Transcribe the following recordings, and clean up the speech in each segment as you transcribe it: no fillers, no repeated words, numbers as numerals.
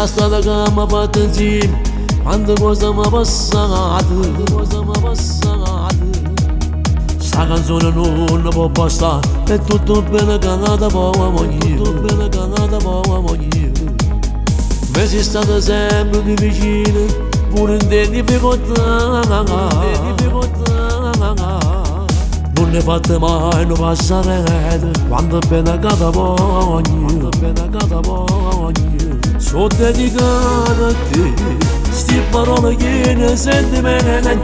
Questa strada che mi ha fatto insieme, quante cose mi ha passato. Sta canzone non può bastare, è tutto bene che nata può morire, tutto bene che nata può morire. Mi sei stata sempre più vicina, pure in te difficoltà. Non ne fate mai, non passare, quando è bene che ti voglio, sono dedicato a te, sti parole che ne senti bene,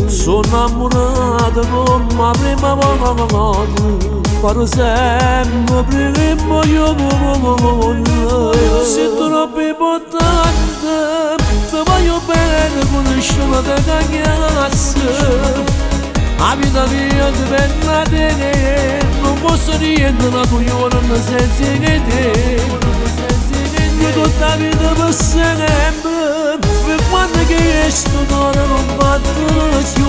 sono innamorato come la prima volta, per sempre prima io voglio. Sei troppo importante, ti voglio bene, conosciamo da cagnazza. La vita mia dipende da te, non posso niente, ma tu io non senza che te. Di tutta la vita per sempre, per quando che sto cuore non batte più.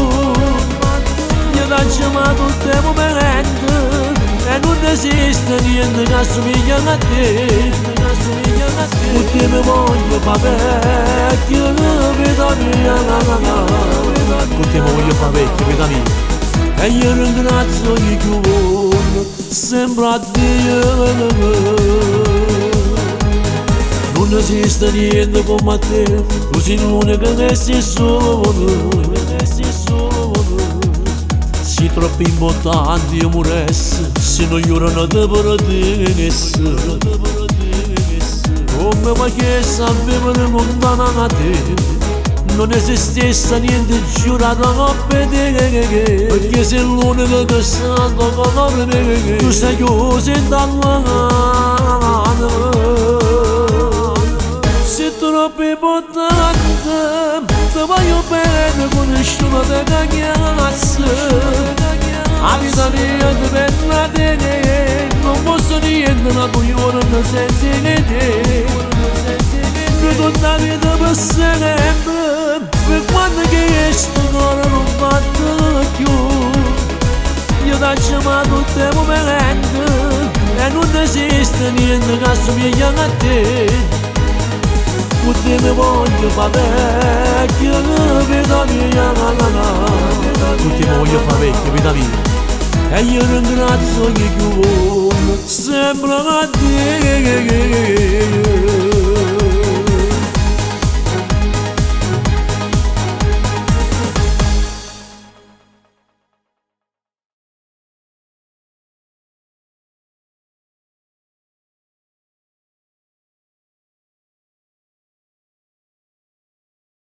Io ti amo tutto il momento, e non esiste niente che assomiglia a te. Tutti mi voglio fare vecchio, vita mia, tutti mi voglio fare vecchio, vita mia. E io ringrazio chi vuole, sembra a Dio. Non esiste niente come te, tu sei l'unica che sei solo. Sei troppo importante, io moresse, se non io non ti perdessi. Come va che sapere lontana da te, non esistesse niente giurato per te, perché sei l'unica che sa come me, tu sei chiuso in sei troppo importante, ti voglio bene, conosciamo da cagnazza. La vita mia dipende da te, non posso niente, ma tu io non senti che te. Per tutta la vita per sempre, per quando che sto cuore non batte più. Io ti amo tutto il momento, e non esiste niente che assomiglia a te. Tutti mi voglio fare vecchio, vita mia, tutti mi voglio fare vecchio, vita mia. E io ringrazio chi